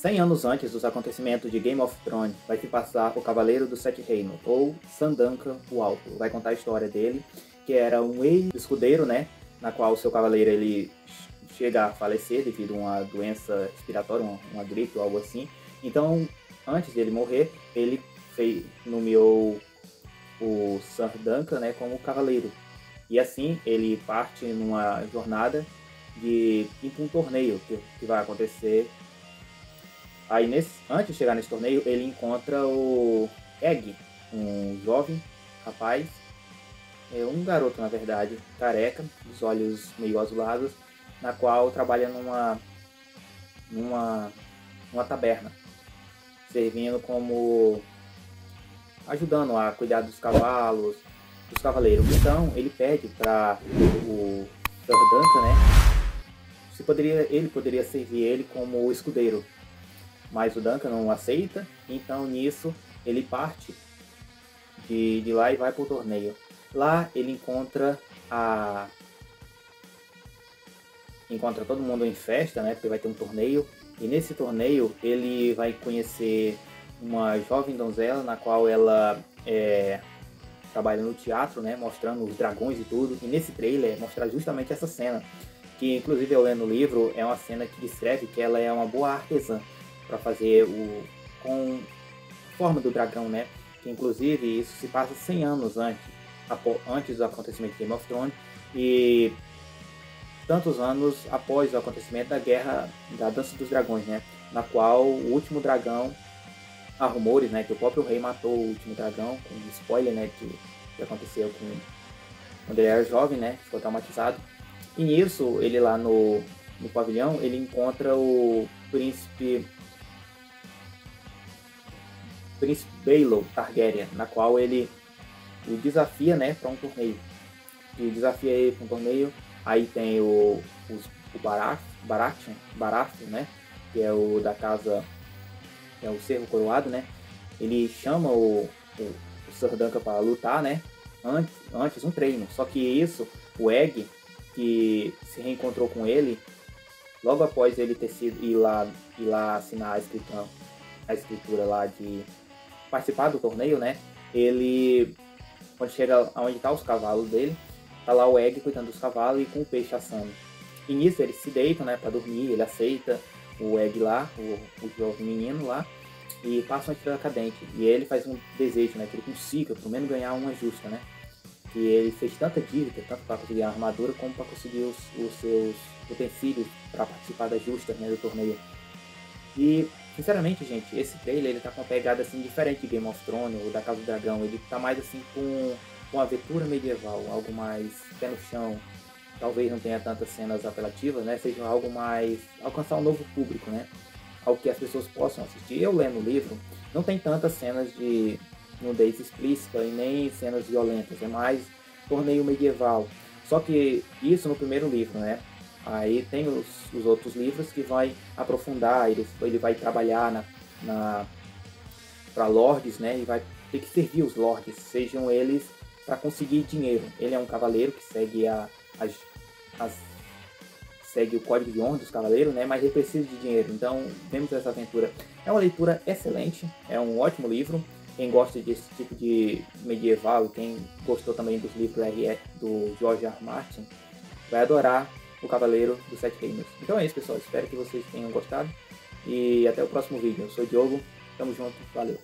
100 anos antes dos acontecimentos de Game of Thrones, vai se passar o Cavaleiro dos Sete Reinos, ou Sandanka o Alto. Vai contar a história dele, que era um ex-escudeiro, né? Na qual o seu cavaleiro ele chega a falecer devido a uma doença respiratória, uma gripe ou algo assim. Então, antes dele morrer, ele nomeou o Sandanka, né, como cavaleiro. E assim ele parte numa jornada de ir para um torneio que vai acontecer. Aí antes de chegar nesse torneio, ele encontra o Egg, um jovem rapaz, um garoto na verdade, careca, os olhos meio azulados, na qual trabalha numa taberna, servindo como ajudando a cuidar dos cavalos, dos cavaleiros. Então ele pede para o Sandanka, né, ele poderia servir ele como escudeiro, mas o Duncan não aceita. Então nisso ele parte de lá e vai para o torneio. Lá ele encontra todo mundo em festa, né, porque vai ter um torneio, e nesse torneio ele vai conhecer uma jovem donzela, na qual ela trabalha no teatro, né, mostrando os dragões e tudo, e nesse trailer mostra justamente essa cena, que inclusive eu lendo o livro, é uma cena que descreve que ela é uma boa artesã para fazer com a forma do dragão, né, que inclusive isso se passa 100 anos antes do acontecimento de Game of Thrones, e tantos anos após o acontecimento da guerra da Dança dos Dragões, né, na qual o último dragão, há rumores, né, que o próprio rei matou o último dragão, com spoiler, né, que aconteceu quando ele era jovem, né, ficou traumatizado. E nisso, ele lá no pavilhão, ele encontra o príncipe Baelor Targaryen, na qual ele o desafia, né, para um torneio. E desafia ele para um torneio. Aí tem o Baratheon, né, que é o da casa, é o Cervo Coroado, né. Ele chama o Sandanka para lutar, né, antes um treino. Só que isso, o Egg, que se reencontrou com ele logo após ele ter sido ir lá assinar a escritura lá de participar do torneio, né, ele, quando chega onde tá os cavalos dele, tá lá o Egg cuidando dos cavalos e com o peixe assando. E nisso eles se deitam, né, para dormir, ele aceita o Egg lá, o jovem menino lá, e passa uma estrela cadente. E ele faz um desejo, né, que ele consiga pelo menos ganhar uma justa, né. Que ele fez tanta dívida, tanto para conseguir a armadura, como para conseguir os seus utensílios para participar da justa, né, do torneio. E, sinceramente, gente, esse trailer ele tá com uma pegada assim diferente de Game of Thrones ou da Casa do Dragão. Ele tá mais assim com uma aventura medieval, algo mais pé no chão. Talvez não tenha tantas cenas apelativas, né? Seja algo mais alcançar um novo público, né? Algo que as pessoas possam assistir. Eu lendo o livro, não tem tantas cenas de nudez explícita e nem cenas violentas, é mais torneio medieval. Só que isso no primeiro livro, né? Aí tem os outros livros que vai aprofundar, ele vai trabalhar para lords, né? E vai ter que servir os lords, sejam eles para conseguir dinheiro. Ele é um cavaleiro que segue segue o código de honra dos cavaleiros, né? Mas ele precisa de dinheiro. Então vemos essa aventura. É uma leitura excelente, é um ótimo livro. Quem gosta desse tipo de medieval, quem gostou também dos livros do George R. R. Martin, vai adorar o Cavaleiro dos Sete Reinos. Então é isso, pessoal. Espero que vocês tenham gostado. E até o próximo vídeo. Eu sou o Diogo. Tamo junto. Valeu.